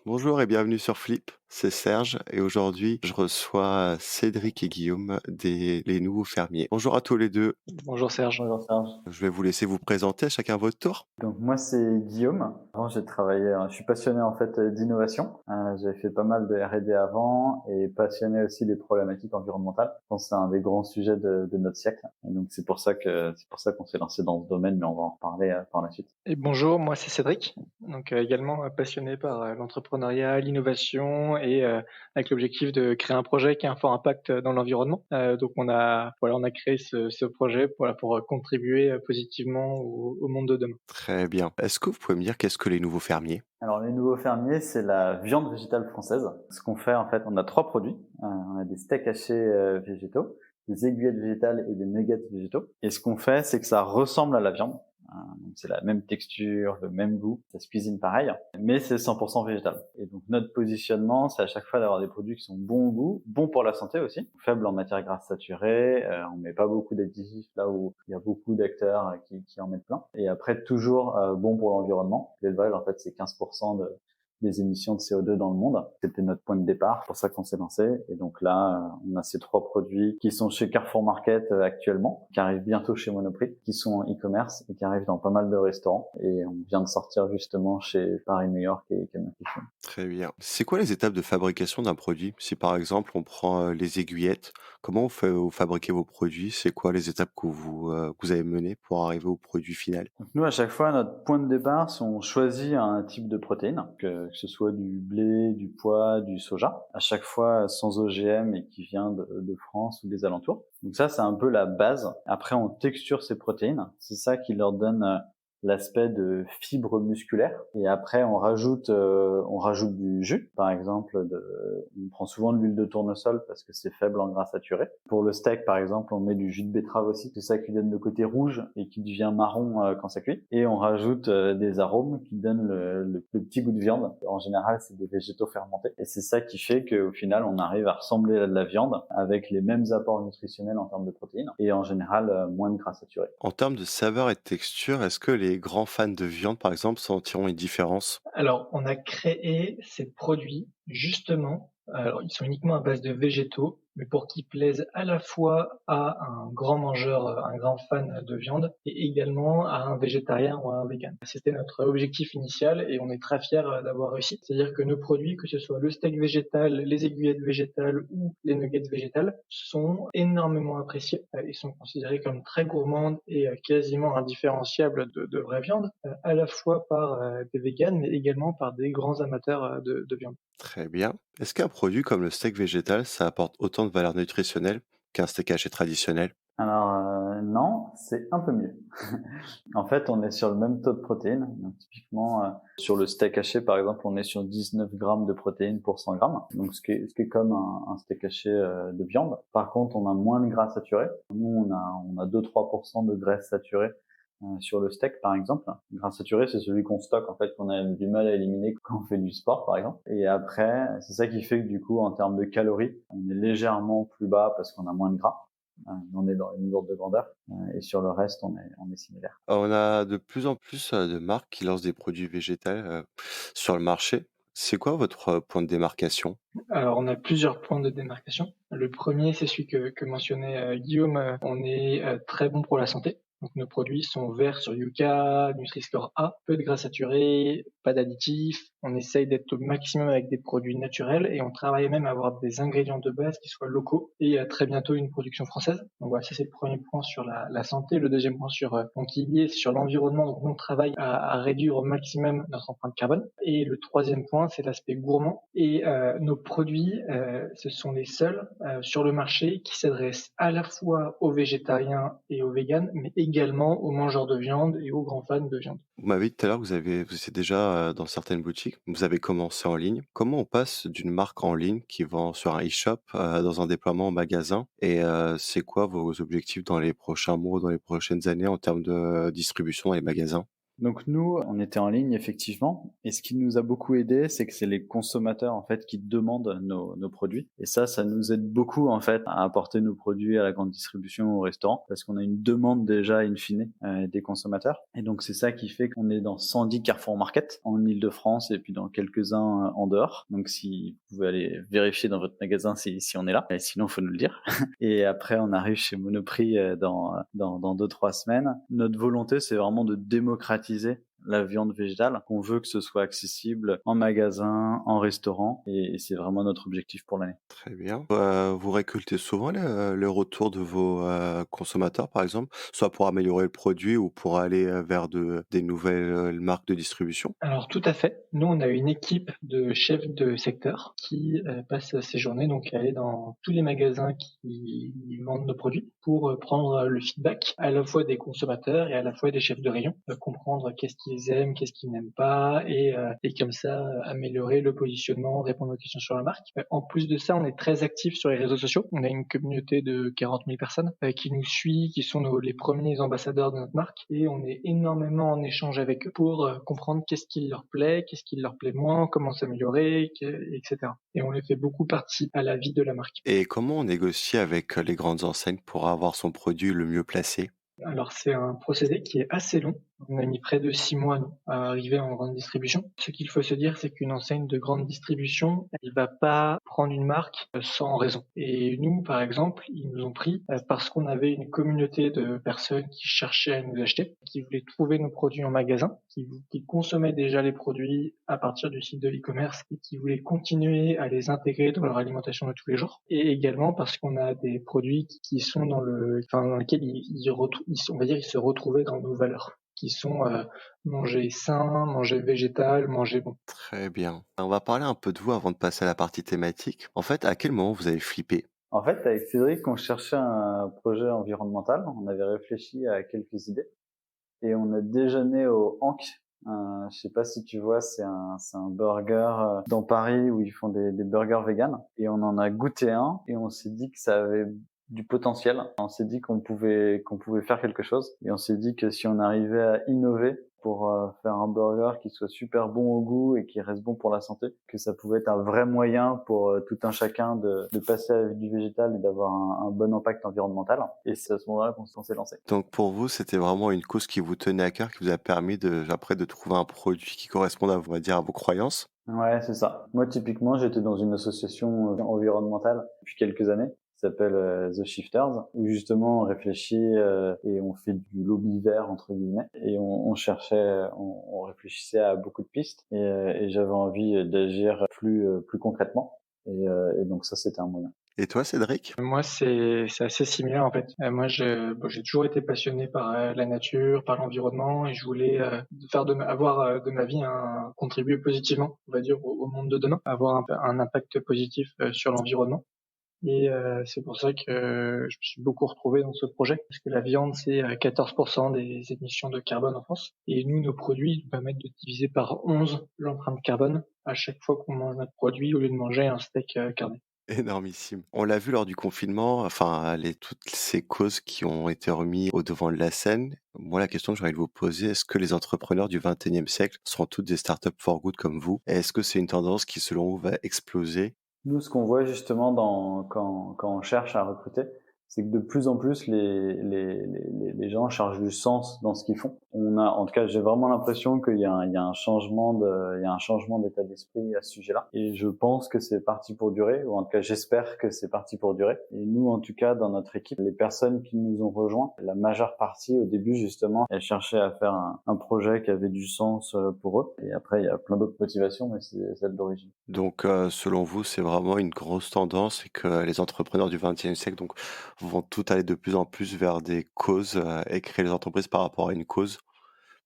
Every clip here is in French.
Bonjour et bienvenue sur Flip, c'est Serge et aujourd'hui je reçois Cédric et Guillaume les nouveaux fermiers. Bonjour à tous les deux, Bonjour Serge. Bonjour Serge. je vais vous laisser vous présenter chacun votre tour. Donc moi c'est Guillaume. Avant j'ai travaillé, je suis passionné en fait d'innovation. J'ai fait pas mal de R&D avant et passionné aussi des problématiques environnementales. Je pense que c'est un des grands sujets de notre siècle. Et donc c'est pour ça qu'on s'est lancé dans ce domaine, mais on va en reparler par la suite. Et bonjour, moi c'est Cédric, donc également passionné par l'entrepreneuriat, l'innovation et avec l'objectif de créer un projet qui a un fort impact dans l'environnement. Donc on a créé ce projet pour contribuer positivement au monde de demain. Très bien. Est-ce que vous pouvez me dire qu'est-ce que les nouveaux fermiers? Alors les nouveaux fermiers, c'est la viande végétale française. Ce qu'on fait en fait, on a 3 produits. On a des steaks hachés végétaux, des aiguillettes végétales et des nuggets végétaux. Et ce qu'on fait, c'est que ça ressemble à la viande. Donc c'est la même texture, le même goût, ça se cuisine pareil, mais c'est 100% végétal. Et donc notre positionnement, c'est à chaque fois d'avoir des produits qui sont bons au goût, bons pour la santé aussi, faibles en matières grasses saturées, on met pas beaucoup d'additifs là où il y a beaucoup d'acteurs qui en mettent plein. Et après toujours bon pour l'environnement. L'élevage en fait c'est 15% des émissions de CO2 dans le monde. C'était notre point de départ, c'est pour ça qu'on s'est lancé. Et donc là, on a ces 3 produits qui sont chez Carrefour Market actuellement, qui arrivent bientôt chez Monoprix, qui sont en e-commerce et qui arrivent dans pas mal de restaurants. Et on vient de sortir justement chez Paris New York et Canal Kitchen. Très bien. C'est quoi les étapes de fabrication d'un produit? Si par exemple on prend les aiguillettes, comment vous fabriquez vos produits? C'est quoi les étapes que vous avez menées pour arriver au produit final? Donc nous, à chaque fois, notre point de départ, c'est on choisit un type de protéine, que ce soit du blé, du pois, du soja, à chaque fois sans OGM et qui vient de France ou des alentours. Donc ça, c'est un peu la base. Après, on texture ces protéines. C'est ça qui leur donne l'aspect de fibres musculaires. Et après, on rajoute du jus. Par exemple, on prend souvent de l'huile de tournesol parce que c'est faible en gras saturés. Pour le steak, par exemple, on met du jus de betterave aussi. C'est ça qui donne le côté rouge et qui devient marron quand ça cuit. Et on rajoute des arômes qui donnent le petit goût de viande. En général, c'est des végétaux fermentés. Et c'est ça qui fait qu'au final, on arrive à ressembler à de la viande avec les mêmes apports nutritionnels en termes de protéines et en général moins de gras saturés. En termes de saveur et de texture, est-ce que les grands fans de viande par exemple sentiront une différence? Alors, on a créé ces produits justement, alors ils sont uniquement à base de végétaux, mais pour qu'ils plaisent à la fois à un grand mangeur, un grand fan de viande et également à un végétarien ou à un végan. C'était notre objectif initial et on est très fiers d'avoir réussi. C'est-à-dire que nos produits, que ce soit le steak végétal, les aiguillettes végétales ou les nuggets végétales, sont énormément appréciés. Ils sont considérés comme très gourmands et quasiment indiférenciables de vraie viande, à la fois par des végans, mais également par des grands amateurs de viande. Très bien. Est-ce qu'un produit comme le steak végétal, ça apporte autant de valeur nutritionnelle qu'un steak haché traditionnel? Alors non, c'est un peu mieux. En fait, on est sur le même taux de protéines. Donc, typiquement, sur le steak haché, par exemple, on est sur 19 grammes de protéines pour 100 grammes. Donc, ce qui est comme un steak haché de viande. Par contre, on a moins de gras saturés. Nous, on a 2-3% de graisse saturée sur le steak, par exemple. Le gras saturé, c'est celui qu'on stocke, en fait, qu'on a du mal à éliminer quand on fait du sport, par exemple. Et après, c'est ça qui fait que, du coup, en termes de calories, on est légèrement plus bas parce qu'on a moins de gras. On est dans les mesures de grandeur et sur le reste, on est similaire. On a de plus en plus de marques qui lancent des produits végétaux sur le marché. C'est quoi votre point de démarcation? Alors, on a plusieurs points de démarcation. Le premier, c'est celui que mentionnait Guillaume. On est très bon pour la santé. Donc, nos produits sont verts sur Yuka, Nutri-Score A, peu de gras saturés, pas d'additifs. On essaye d'être au maximum avec des produits naturels et on travaille même à avoir des ingrédients de base qui soient locaux et très bientôt une production française. Donc voilà, ça c'est le premier point sur la santé. Le deuxième point qui est lié, c'est sur l'environnement. Donc on travaille à réduire au maximum notre empreinte carbone. Et le troisième point, c'est l'aspect gourmand. Et nos produits, ce sont les seuls sur le marché qui s'adressent à la fois aux végétariens et aux véganes, mais également aux mangeurs de viande et aux grands fans de viande. Vous m'avez dit tout à l'heure que vous étiez déjà dans certaines boutiques. Vous avez commencé en ligne. Comment on passe d'une marque en ligne qui vend sur un e-shop dans un déploiement en magasin? Et c'est quoi vos objectifs dans les prochains mois ou dans les prochaines années en termes de distribution dans les magasins? Donc nous, on était en ligne effectivement, et ce qui nous a beaucoup aidé, c'est que c'est les consommateurs en fait qui demandent nos produits, et ça nous aide beaucoup en fait à apporter nos produits à la grande distribution, au restaurant, parce qu'on a une demande déjà in fine des consommateurs, et donc c'est ça qui fait qu'on est dans 110 Carrefour Market en Île-de-France et puis dans quelques-uns en dehors. Donc si vous pouvez aller vérifier dans votre magasin si on est là, et sinon faut nous le dire. Et après on arrive chez Monoprix dans 2-3 semaines. Notre volonté, c'est vraiment de démocratiser la viande végétale. On veut que ce soit accessible en magasin, en restaurant, et c'est vraiment notre objectif pour l'année. Très bien. Vous récoltez souvent le retour de vos, consommateurs, par exemple, soit pour améliorer le produit ou pour aller, vers des nouvelles, marques de distribution? Alors tout à fait. Nous, on a une équipe de chefs de secteur qui passe ses journées donc à aller dans tous les magasins qui vendent nos produits pour prendre le feedback à la fois des consommateurs et à la fois des chefs de rayon, comprendre qu'est-ce qu'ils aiment, qu'est-ce qu'ils n'aiment pas et comme ça améliorer le positionnement, répondre aux questions sur la marque. En plus de ça, on est très actifs sur les réseaux sociaux. On a une communauté de 40 000 personnes qui nous suit, qui sont les premiers ambassadeurs de notre marque, et on est énormément en échange avec eux pour comprendre qu'est-ce qui leur plaît, qu'est-ce qui leur plaît moins, comment s'améliorer, etc. Et on les fait beaucoup participer à la vie de la marque. Et comment on négocie avec, les grandes enseignes pour avoir son produit le mieux placé? Alors c'est un procédé qui est assez long. On a mis près de 6 mois nous, à arriver en grande distribution. Ce qu'il faut se dire, c'est qu'une enseigne de grande distribution, elle va pas prendre une marque sans raison. Et nous, par exemple, ils nous ont pris parce qu'on avait une communauté de personnes qui cherchaient à nous acheter, qui voulaient trouver nos produits en magasin, qui consommaient déjà les produits à partir du site de l'e-commerce et qui voulaient continuer à les intégrer dans leur alimentation de tous les jours. Et également parce qu'on a des produits qui sont dans lesquels on va dire, ils se retrouvaient dans nos valeurs, qui sont manger sain, manger végétal, manger bon. Très bien. On va parler un peu de vous avant de passer à la partie thématique. En fait, à quel moment vous avez flippé? En fait, avec Cédric, on cherchait un projet environnemental. On avait réfléchi à quelques idées et on a déjeuné au Hank. Je sais pas si tu vois, c'est un burger dans Paris où ils font des burgers véganes. Et on en a goûté un et on s'est dit que ça avait du potentiel. On s'est dit qu'on pouvait faire quelque chose. Et on s'est dit que si on arrivait à innover pour faire un burger qui soit super bon au goût et qui reste bon pour la santé, que ça pouvait être un vrai moyen pour tout un chacun de passer à du végétal et d'avoir un bon impact environnemental. Et c'est à ce moment-là qu'on s'est lancé. Donc pour vous, c'était vraiment une cause qui vous tenait à cœur, qui vous a permis après de trouver un produit qui corresponde à, on va dire, à vos croyances? Ouais, c'est ça. Moi, typiquement, j'étais dans une association environnementale depuis quelques années qui s'appelle The Shifters, où justement on réfléchit et on fait du lobby vert entre guillemets, et on réfléchissait à beaucoup de pistes, et j'avais envie d'agir plus concrètement, et donc ça c'était un moyen. Et toi, Cédric? Moi, c'est assez similaire en fait. Moi, j'ai toujours été passionné par la nature, par l'environnement, et je voulais avoir de ma vie contribuer positivement, on va dire, au monde de demain, avoir un impact positif sur l'environnement. Et c'est pour ça que je me suis beaucoup retrouvé dans ce projet, parce que la viande, c'est 14% des émissions de carbone en France. Et nous, nos produits nous permettent de diviser par 11 l'empreinte carbone à chaque fois qu'on mange notre produit au lieu de manger un steak carné. Énormissime. On l'a vu lors du confinement, enfin, toutes ces causes qui ont été remises au devant de la scène. Moi, la question que j'ai envie de vous poser, est-ce que les entrepreneurs du 21e siècle seront toutes des startups for good comme vous? Et est-ce que c'est une tendance qui, selon vous, va exploser? Nous, ce qu'on voit justement quand on cherche à recruter, c'est que de plus en plus les gens cherchent du sens dans ce qu'ils font. En tout cas, j'ai vraiment l'impression qu'il y a un changement d'état d'esprit à ce sujet-là. Et je pense que c'est parti pour durer, ou en tout cas, j'espère que c'est parti pour durer. Et nous, en tout cas, dans notre équipe, les personnes qui nous ont rejoints, la majeure partie, au début, justement, elles cherchaient à faire un projet qui avait du sens pour eux. Et après, il y a plein d'autres motivations, mais c'est celle d'origine. Donc, selon vous, c'est vraiment une grosse tendance et que les entrepreneurs du 20e siècle donc, vont tout aller de plus en plus vers des causes et créer les entreprises par rapport à une cause,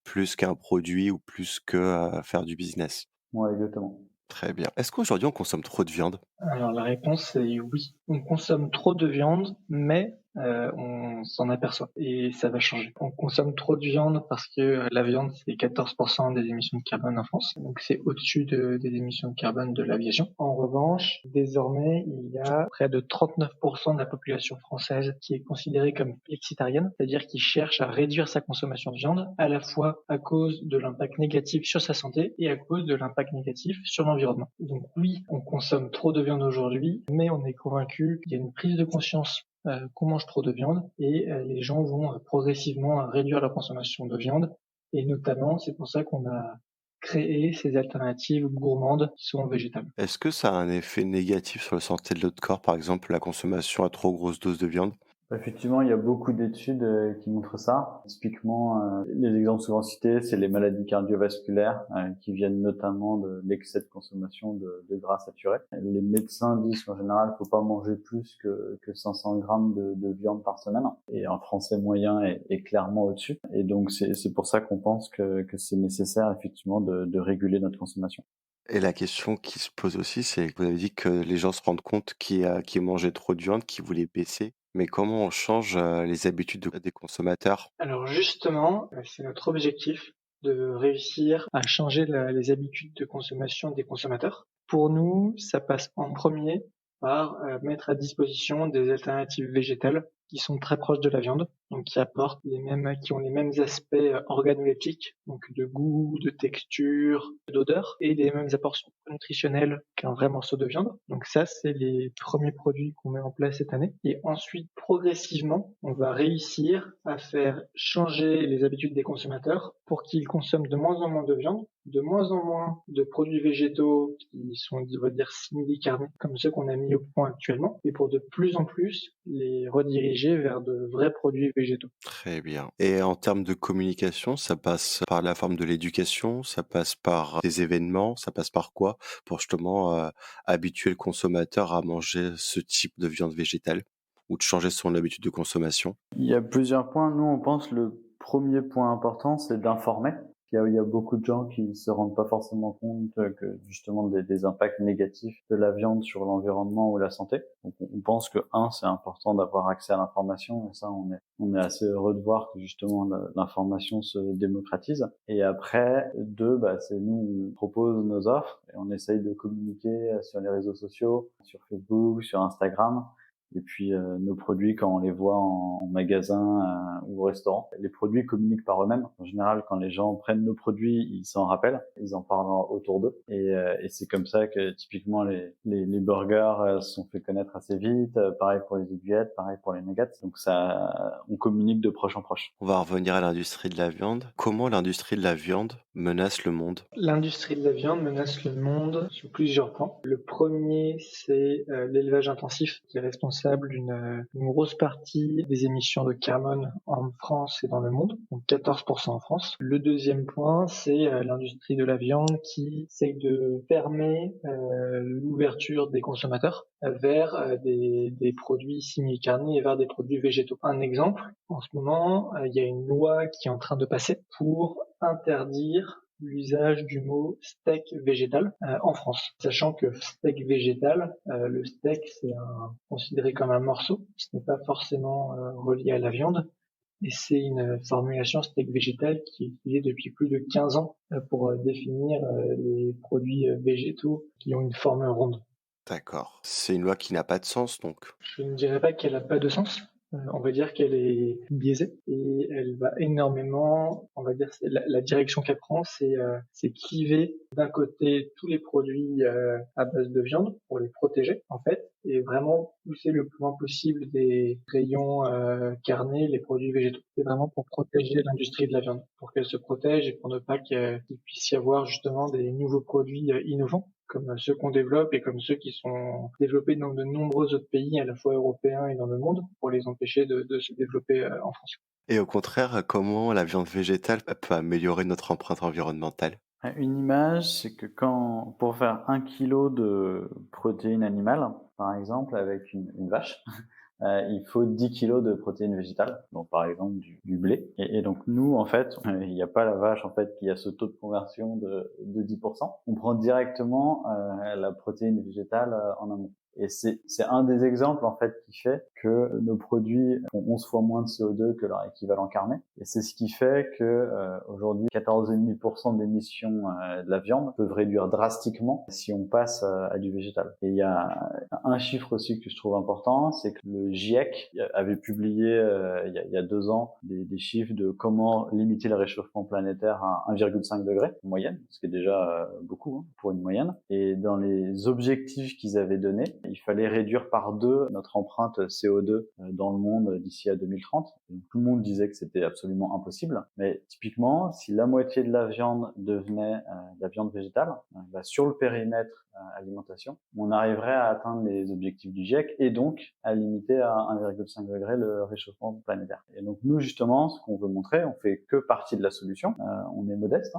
plus qu'un produit ou plus que faire du business. Ouais, exactement. Très bien. Est-ce qu'aujourd'hui on consomme trop de viande? Alors la réponse est oui. On consomme trop de viande, mais on s'en aperçoit et ça va changer. On consomme trop de viande parce que la viande, c'est 14% des émissions de carbone en France, donc c'est au-dessus des émissions de carbone de l'aviation. En revanche, désormais, il y a près de 39% de la population française qui est considérée comme flexitarienne, c'est-à-dire qui cherche à réduire sa consommation de viande, à la fois à cause de l'impact négatif sur sa santé et à cause de l'impact négatif sur l'environnement. Donc oui, on consomme trop de viande aujourd'hui, mais on est convaincu qu'il y a une prise de conscience qu'on mange trop de viande et les gens vont progressivement réduire leur consommation de viande et notamment c'est pour ça qu'on a créé ces alternatives gourmandes qui sont végétales. Est-ce que ça a un effet négatif sur la santé de notre corps, par exemple la consommation à trop grosse dose de viande? Effectivement, il y a beaucoup d'études qui montrent ça. Typiquement, les exemples souvent cités, c'est les maladies cardiovasculaires qui viennent notamment de l'excès de consommation de gras saturés. Les médecins disent qu'en général, il faut pas manger plus que 500 grammes de viande par semaine. Et un Français moyen est clairement au-dessus. Et donc, c'est pour ça qu'on pense que c'est nécessaire effectivement de réguler notre consommation. Et la question qui se pose aussi, c'est que vous avez dit que les gens se rendent compte qu'ils mangeaient trop de viande, qu'ils voulaient baisser. Mais comment on change les habitudes des consommateurs? Alors justement, c'est notre objectif de réussir à changer les habitudes de consommation des consommateurs. Pour nous, ça passe en premier par mettre à disposition des alternatives végétales qui sont très proches de la viande, donc qui apportent qui ont les mêmes aspects organoleptiques, donc de goût, de texture, d'odeur, et les mêmes apports nutritionnels qu'un vrai morceau de viande. Donc ça, c'est les premiers produits qu'on met en place cette année. Et ensuite, progressivement, on va réussir à faire changer les habitudes des consommateurs pour qu'ils consomment de moins en moins de viande, de moins en moins de produits végétaux qui sont, on va dire, simili-carnés, comme ceux qu'on a mis au point actuellement, et pour de plus en plus les rediriger vers de vrais produits végétaux. Très bien. Et en termes de communication, ça passe par la forme de l'éducation, ça passe par des événements, ça passe par quoi pour justement habituer le consommateur à manger ce type de viande végétale ou de changer son habitude de consommation? Il y a plusieurs points. Nous, on pense le premier point important, c'est d'informer. Il y a beaucoup de gens qui se rendent pas forcément compte que justement des impacts négatifs de la viande sur l'environnement ou la santé. Donc, on pense que c'est important d'avoir accès à l'information et ça, on est assez heureux de voir que justement l'information se démocratise. Et après, deux, c'est nous, on propose nos offres et on essaye de communiquer sur les réseaux sociaux, sur Facebook, sur Instagram. Et puis nos produits, quand on les voit en magasin ou au restaurant, les produits communiquent par eux-mêmes. En général, quand les gens prennent nos produits, ils s'en rappellent, ils en parlent autour d'eux. Et c'est comme ça que typiquement les burgers se sont fait connaître assez vite. Pareil pour les aiguillettes, pareil pour les nuggets. Donc ça, on communique de proche en proche. On va revenir à l'industrie de la viande. Comment l'industrie de la viande menace le monde? L'industrie de la viande menace le monde sur plusieurs points. Le premier, c'est l'élevage intensif qui est responsable d'une grosse partie des émissions de carbone en France et dans le monde, donc 14% en France. Le deuxième point, c'est l'industrie de la viande qui essaye de fermer l'ouverture des consommateurs vers des produits simili-carnés et vers des produits végétaux. Un exemple, en ce moment, il y a une loi qui est en train de passer pour interdire l'usage du mot steak végétal en France. Sachant que steak végétal, le steak c'est considéré comme un morceau, ce n'est pas forcément relié à la viande, et c'est une formulation steak végétal qui est utilisée depuis plus de 15 ans pour définir les produits végétaux qui ont une forme ronde. D'accord. C'est une loi qui n'a pas de sens donc. Je ne dirais pas qu'elle n'a pas de sens. On va dire qu'elle est biaisée et elle va énormément, on va dire, la direction qu'elle prend, c'est cliver d'un côté tous les produits à base de viande pour les protéger en fait et vraiment pousser le plus loin possible des rayons carnés, les produits végétaux. C'est vraiment pour protéger l'industrie de la viande, pour qu'elle se protège et pour ne pas qu'il puisse y avoir justement des nouveaux produits innovants comme ceux qu'on développe et comme ceux qui sont développés dans de nombreux autres pays, à la fois européens et dans le monde, pour les empêcher de se développer en France. Et au contraire, comment la viande végétale peut améliorer notre empreinte environnementale? Une image, c'est que pour faire 1 kilo de protéines animales, par exemple, avec une vache, il faut 10 kilos de protéines végétales, donc par exemple du blé. Et donc nous, en fait, il n'y a pas la vache en fait qui a ce taux de conversion de 10%. On prend directement la protéine végétale en amont. Et c'est un des exemples en fait qui fait que nos produits font 11 fois moins de CO2 que leur équivalent carné. Et c'est ce qui fait que aujourd'hui 14,5% d'émissions de la viande peuvent réduire drastiquement si on passe à du végétal. Et il y a un chiffre aussi que je trouve important, c'est que le GIEC avait publié il y a 2 ans des chiffres de comment limiter le réchauffement planétaire à 1,5 degré en moyenne, ce qui est déjà beaucoup pour une moyenne. Et dans les objectifs qu'ils avaient donnés, il fallait réduire par 2 notre empreinte CO2 dans le monde d'ici à 2030. Donc, tout le monde disait que c'était absolument impossible. Mais typiquement, si la moitié de la viande devenait de la viande végétale, sur le périmètre alimentation, on arriverait à atteindre les objectifs du GIEC et donc à limiter à 1,5 degré le réchauffement planétaire. Et donc nous, justement, ce qu'on veut montrer, on fait que partie de la solution. On est modeste,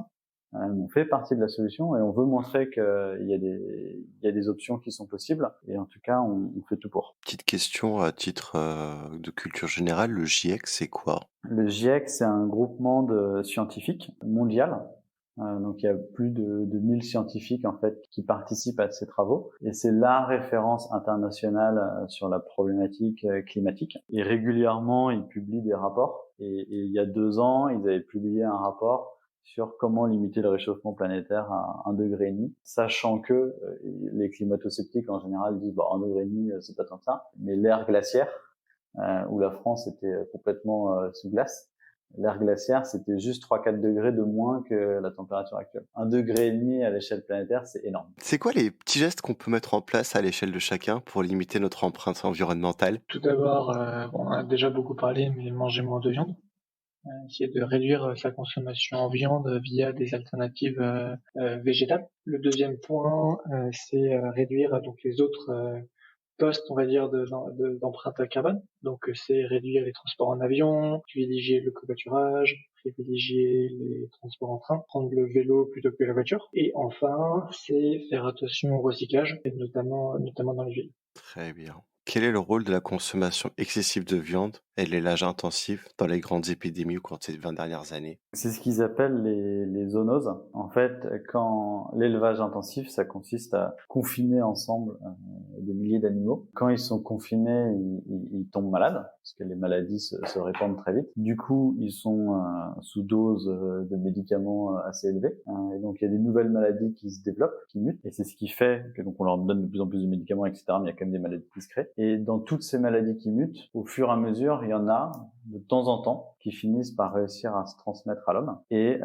on fait partie de la solution et on veut montrer qu'il y a des options qui sont possibles et en tout cas on fait tout pour. Petite question à titre de culture générale, le GIEC c'est quoi? Le GIEC c'est un groupement de scientifiques mondial. Donc il y a plus de 1000 scientifiques en fait qui participent à ces travaux et c'est la référence internationale sur la problématique climatique. Et régulièrement ils publient des rapports et il y a 2 ans ils avaient publié un rapport sur comment limiter le réchauffement planétaire à 1,5 degré, sachant que les climato-sceptiques en général disent 1,5 degré c'est pas tant que ça, mais l'ère glaciaire où la France était complètement sous glace, l'ère glaciaire c'était juste 3-4 degrés de moins que la température actuelle. 1,5 degré à l'échelle planétaire, c'est énorme. C'est quoi les petits gestes qu'on peut mettre en place à l'échelle de chacun pour limiter notre empreinte environnementale? Tout d'abord, on a déjà beaucoup parlé, mais manger moins de viande. Essayer de réduire sa consommation en viande via des alternatives végétales. Le deuxième point, c'est réduire donc les autres postes, on va dire, d'empreinte carbone. Donc c'est réduire les transports en avion, privilégier le covoiturage, privilégier les transports en train, prendre le vélo plutôt que la voiture. Et enfin, c'est faire attention au recyclage, et notamment dans les villes. Très bien. Quel est le rôle de la consommation excessive de viande et de l'élevage intensif dans les grandes épidémies au cours de ces 20 dernières années? C'est ce qu'ils appellent les zoonoses. En fait, quand l'élevage intensif, ça consiste à confiner ensemble des milliers d'animaux. Quand ils sont confinés, ils tombent malades, parce que les maladies se répandent très vite. Du coup, ils sont sous dose de médicaments assez élevés. Et donc, il y a des nouvelles maladies qui se développent, qui mutent. Et c'est ce qui fait que donc on leur donne de plus en plus de médicaments, etc. Mais il y a quand même des maladies qui se créent. Et dans toutes ces maladies qui mutent, au fur et à mesure, il y en a de temps en temps qui finissent par réussir à se transmettre à l'homme. Et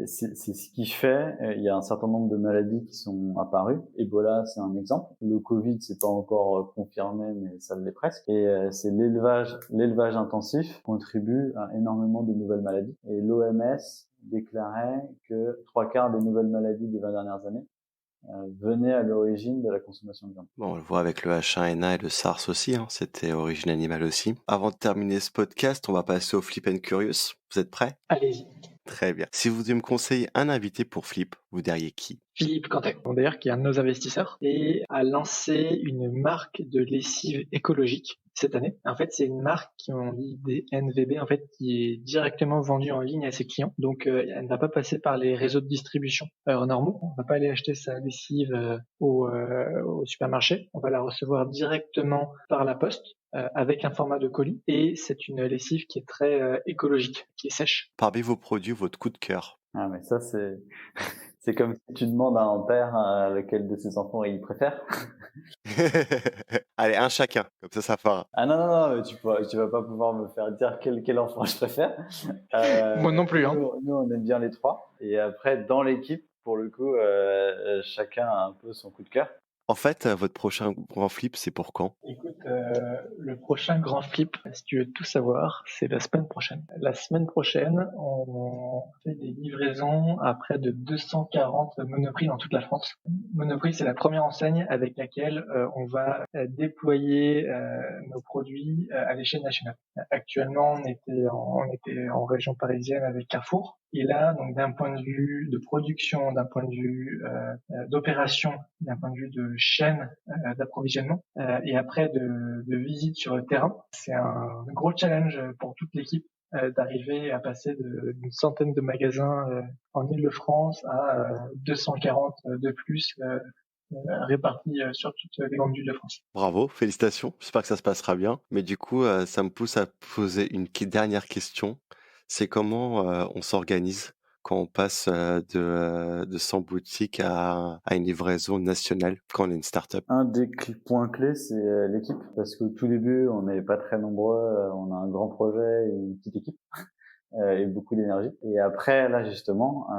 c'est ce qui fait, il y a un certain nombre de maladies qui sont apparues. Ebola, c'est un exemple. Le Covid, c'est pas encore confirmé, mais ça l'est presque. Et c'est l'élevage intensif contribue à énormément de nouvelles maladies. Et l'OMS déclarait que 3/4 des nouvelles maladies des 20 dernières années venaient à l'origine de la consommation de viande. Bon, on le voit avec le H1N1 et le SARS aussi, c'était origine animale aussi. Avant de terminer ce podcast, on va passer au Flip and Curious. Vous êtes prêts? Allez-y. Très bien. Si vous deviez me conseiller un invité pour Flip, vous diriez qui? Philippe Cantet, d'ailleurs, qui est un de nos investisseurs, et a lancé une marque de lessive écologique cette année. En fait, c'est une marque qui on dit des NVB, en fait, qui est directement vendue en ligne à ses clients. Donc, elle ne va pas passer par les réseaux de distribution normaux. On ne va pas aller acheter sa lessive au supermarché. On va la recevoir directement par la poste avec un format de colis. Et c'est une lessive qui est très écologique, qui est sèche. Parmi vos produits, votre coup de cœur? Ah, mais ça, c'est comme si tu demandes à un père lequel de ses enfants il préfère. Allez, un chacun, comme ça fera. Ah non, tu vas pas pouvoir me faire dire quel enfant je préfère. Moi non plus. Nous, on aime bien les trois. Et après, dans l'équipe, pour le coup, chacun a un peu son coup de cœur. En fait, votre prochain grand flip, c'est pour quand? Écoute, le prochain grand flip, si tu veux tout savoir, c'est la semaine prochaine. La semaine prochaine, on fait des livraisons à près de 240 Monoprix dans toute la France. Monoprix, c'est la première enseigne avec laquelle on va déployer nos produits à l'échelle nationale. Actuellement, on était en région parisienne avec Carrefour. Et là, donc d'un point de vue de production, d'un point de vue d'opération, d'un point de vue de chaîne d'approvisionnement, et après de visite sur le terrain, c'est un gros challenge pour toute l'équipe d'arriver à passer d'une centaine de magasins en Île-de-France à 240 de plus répartis sur toutes les grandes villes de France. Bravo, félicitations. J'espère que ça se passera bien. Mais du coup, ça me pousse à poser une dernière question. C'est comment on s'organise quand on passe de 100 boutiques à une livraison nationale quand on est une startup? Un des points clés, c'est l'équipe, parce qu'au tout début, on n'est pas très nombreux, on a un grand projet et une petite équipe. Et beaucoup d'énergie. Et après, là justement,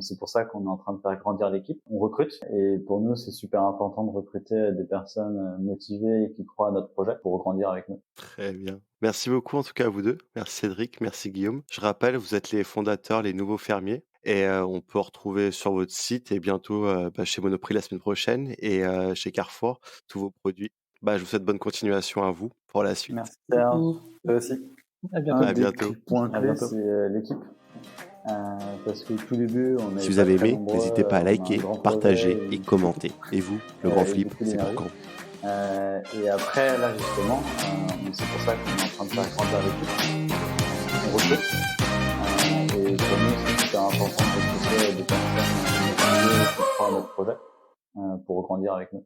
c'est pour ça qu'on est en train de faire grandir l'équipe. On recrute, et pour nous, c'est super important de recruter des personnes motivées et qui croient à notre projet pour grandir avec nous. Très bien. Merci beaucoup en tout cas à vous deux. Merci Cédric, merci Guillaume. Je rappelle, vous êtes les fondateurs, les nouveaux fermiers. Et on peut retrouver sur votre site et bientôt chez Monoprix la semaine prochaine et chez Carrefour tous vos produits. Je vous souhaite bonne continuation à vous pour la suite. Merci. Beaucoup. Toi aussi. À bientôt. À bientôt. Points clés, c'est l'équipe. Parce qu'au tout début, on est Si vous pas avez très aimé, nombreux, n'hésitez pas à on a un liker, grand partager projet et commenter. Et vous, le grand flip, beaucoup c'est pour d'énergie. quand? Et après, là justement, c'est pour ça qu'on est en train de faire grandir l'équipe. On recrute. Et pour nous, c'est super important de recruter des personnes motivées qui croient à notre projet pour grandir avec nous.